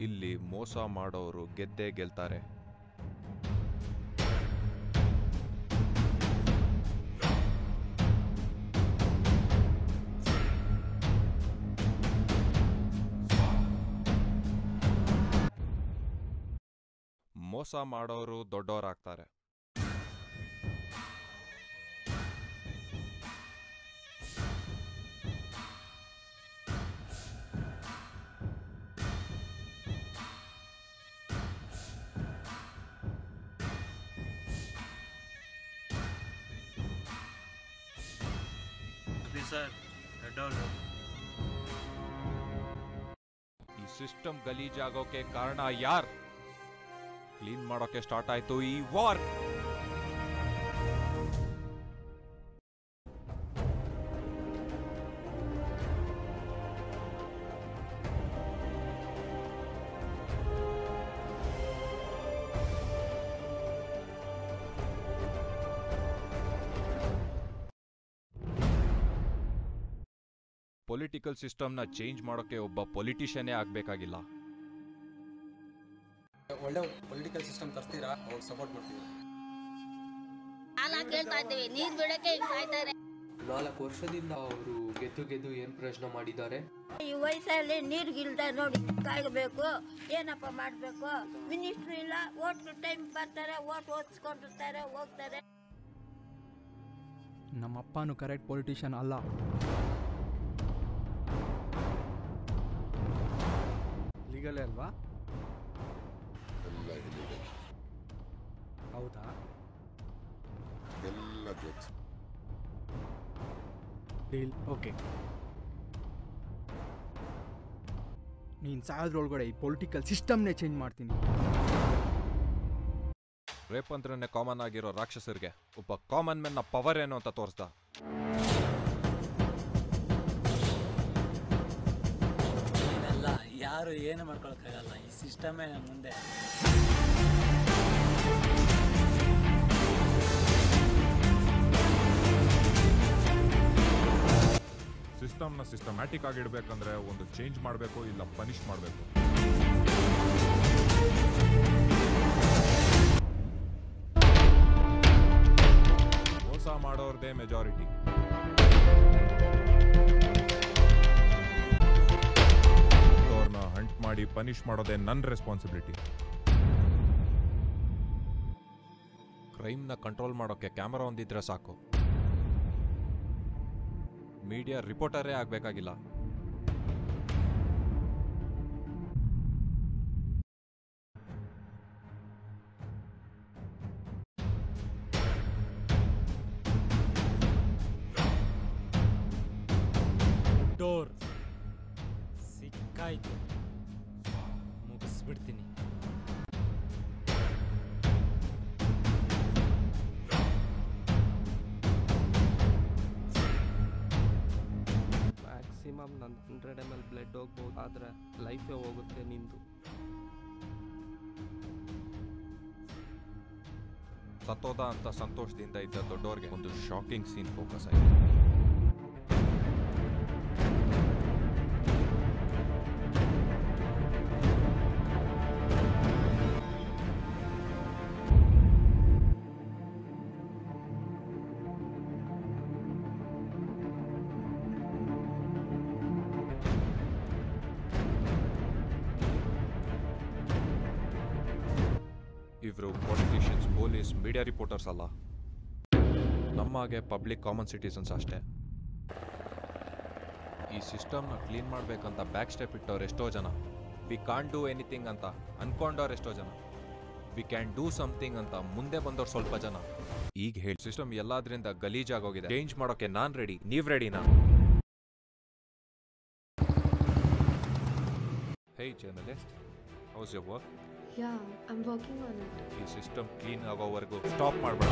ಇಲ್ಲಿ ಮೋಸ ಮಾಡೋರು ಗೆದ್ದೇ ಗೆಲ್ತಾರೆ. ಮೋಸ ಮಾಡೋರು ದೊಡ್ಡವರಾಗ್ತಾರೆ. ಈ ಸಿಸ್ಟಮ್ ಗಲೀಜಾಗೋಕೆ ಕಾರಣ ಯಾರ್? ಕ್ಲೀನ್ ಮಾಡೋಕೆ ಸ್ಟಾರ್ಟ್ ಆಯ್ತು ಈ ವಾರ್. ಪೊಲಿಟಿಕಲ್ ಸಿಸ್ಟಮ್ನ ಚೇಂಜ್ ಮಾಡೋಕೆ ಒಬ್ಬ ಪೊಲಿಟಿಷಿಯನ್ನೇ ಆಗ್ಬೇಕಾಗಿಲ್ಲ. ಒಳ್ಳೆ ಪೊಲಿಟಿಕಲ್ ಸಿಸ್ಟಮ್ ತರ್ತೀರಾ, ಅವ್ರು ಸಪೋರ್ಟ್ ಮಾಡ್ತೀವಿ. ಕೇಳ್ತಾ ಇದ್ದೀವಿ, ನೀರು ಬಿಡಕ್ಕೆ ಸಾಯ್ತಾರೆ. 4 ವರ್ಷದಿಂದ ಅವರು ಗೆದ್ದು ಏನ್ ಪ್ರಯೋಜನ ಮಾಡಿದ್ದಾರೆ? ಈ ವಯಸ್ಸಲ್ಲಿ ನೀರ್ಗಿಲ್ದ ನೋಡಿ ಕಾಯ್ಬೇಕು, ಏನಪ್ಪ ಮಾಡ್ಬೇಕು? ಮಿನಿಸ್ಟ್ರು ಇಲ್ಲ, ಓಟ್ ಟೈಮ್ ಬರ್ತಾರೆ, ಓಟ್ ಓದಿಸ್ಕೊಂಡಿರ್ತಾರೆ, ಹೋಗ್ತಾರೆ. ನಮ್ಮಪ್ಪನು ಕರೆಕ್ಟ್ ಪೊಲಿಟಿಷಿಯನ್ ಅಲ್ಲ. ಲೀಗಲೇ ಅಲ್ವಾ? ಹೌದಾ? ಎಲ್ಲ ಡೀಲ್ ಓಕೆ. ನೀನು ಸಾಯೋದ್ರೊಳಗಡೆ ಈ ಪೊಲಿಟಿಕಲ್ ಸಿಸ್ಟಮ್ನೇ ಚೇಂಜ್ ಮಾಡ್ತೀನಿ. ರೇಪ್ ಅಂದ್ರೇ ಕಾಮನ್ ಆಗಿರೋ ರಾಕ್ಷಸರಿಗೆ ಒಬ್ಬ ಕಾಮನ್ ಮ್ಯಾನ್ನ ಪವರ್ ಏನು ಅಂತ ತೋರಿಸ್ದ. ಯಾರು ಏನು ಮಾಡ್ಕೊಳಕ್ಕಾಗಲ್ಲ, ಈ ಸಿಸ್ಟಮೇ ಮುಂದೆ. ಸಿಸ್ಟಮ್ನ ಸಿಸ್ಟಮ್ಯಾಟಿಕ್ ಆಗಿ ಇಡಬೇಕಂದ್ರೆ ಒಂದು ಚೇಂಜ್ ಮಾಡಬೇಕು, ಇಲ್ಲ ಪನಿಷ್ ಮಾಡಬೇಕು. ಮೋಸ ಮಾಡೋರ್ದೇ ಮೆಜಾರಿಟಿ. ಅವ್ರನ್ನ ಹಂಟ್ ಮಾಡಿ ಪನಿಷ್ ಮಾಡೋದೇ ನನ್ನ ರೆಸ್ಪಾನ್ಸಿಬಿಲಿಟಿ. ಕ್ರೈಮ್ನ ಕಂಟ್ರೋಲ್ ಮಾಡೋಕೆ ಕ್ಯಾಮರಾ ಒಂದಿದ್ರೆ ಸಾಕು. ಮೀಡಿಯಾ ರಿಪೋರ್ಟರೇ ಆಗಬೇಕಾಗಿಲ್ಲ. ಡೋರ್ ಸಿಕ್ಕಾಯ್ತು, ಮುಗಿಸ್ಬಿಡ್ತೀನಿ. ಮ್ಯಾಕ್ಸಿಮಮ್ ನನ್ನ 100 ml ಬ್ಲಡ್ ಹೋಗ್ಬೋದು, ಆದರೆ ಲೈಫೇ ಹೋಗುತ್ತೆ ನಿಂದು. ಸತ್ತೋದ ಅಂತ ಸಂತೋಷದಿಂದ ಇದ್ದ ದೊಡ್ಡವ್ರಿಗೆ ಒಂದು ಶಾಕಿಂಗ್ ಸೀನ್ ಫೋಕಸ್ ಆಯಿತು. ಇವರು ಪೊಲಿಟಿಷಿಯನ್ಸ್, ಪೊಲೀಸ್, ಮೀಡಿಯಾ ರಿಪೋರ್ಟರ್ಸ್ ಅಲ್ಲ, ನಮ್ಮಾಗೆ ಪಬ್ಲಿಕ್ ಕಾಮನ್ ಸಿಟಿಸನ್ಸ್ ಅಷ್ಟೇ. ಈ ಸಿಸ್ಟಮ್ನ ಕ್ಲೀನ್ ಮಾಡಬೇಕಂತ ಬ್ಯಾಕ್ ಸ್ಟೆಪ್ ಇಟ್ಟವ್ರು ಎಷ್ಟೋ ಜನ. ವಿ ಕಾಂಟ್ ಡೂ ಎನಿಥಿಂಗ್ ಅಂತ ಅನ್ಕೊಂಡವ್ರು ಎಷ್ಟೋ ಜನ. ವಿ ಕ್ಯಾನ್ ಡೂ ಸಮಥಿಂಗ್ ಅಂತ ಮುಂದೆ ಬಂದವ್ರು ಸ್ವಲ್ಪ ಜನ. ಈಗ ಹೇಳಿ, ಸಿಸ್ಟಮ್ ಎಲ್ಲಾದ್ರಿಂದ ಗಲೀಜಾಗೋಗಿದೆ. ಚೇಂಜ್ ಮಾಡೋಕೆ ನಾನ್ ರೆಡಿ, ನೀವ್ ರೆಡಿನಾ? Hey journalist, how's your work? Yeah, I'm working on it. ಈ ಸಿಸ್ಟಮ್ ಕ್ಲೀನ್ ಆಗೋವರೆಗೂ ಸ್ಟಾಪ್ ಮಾಡಬೇಡ.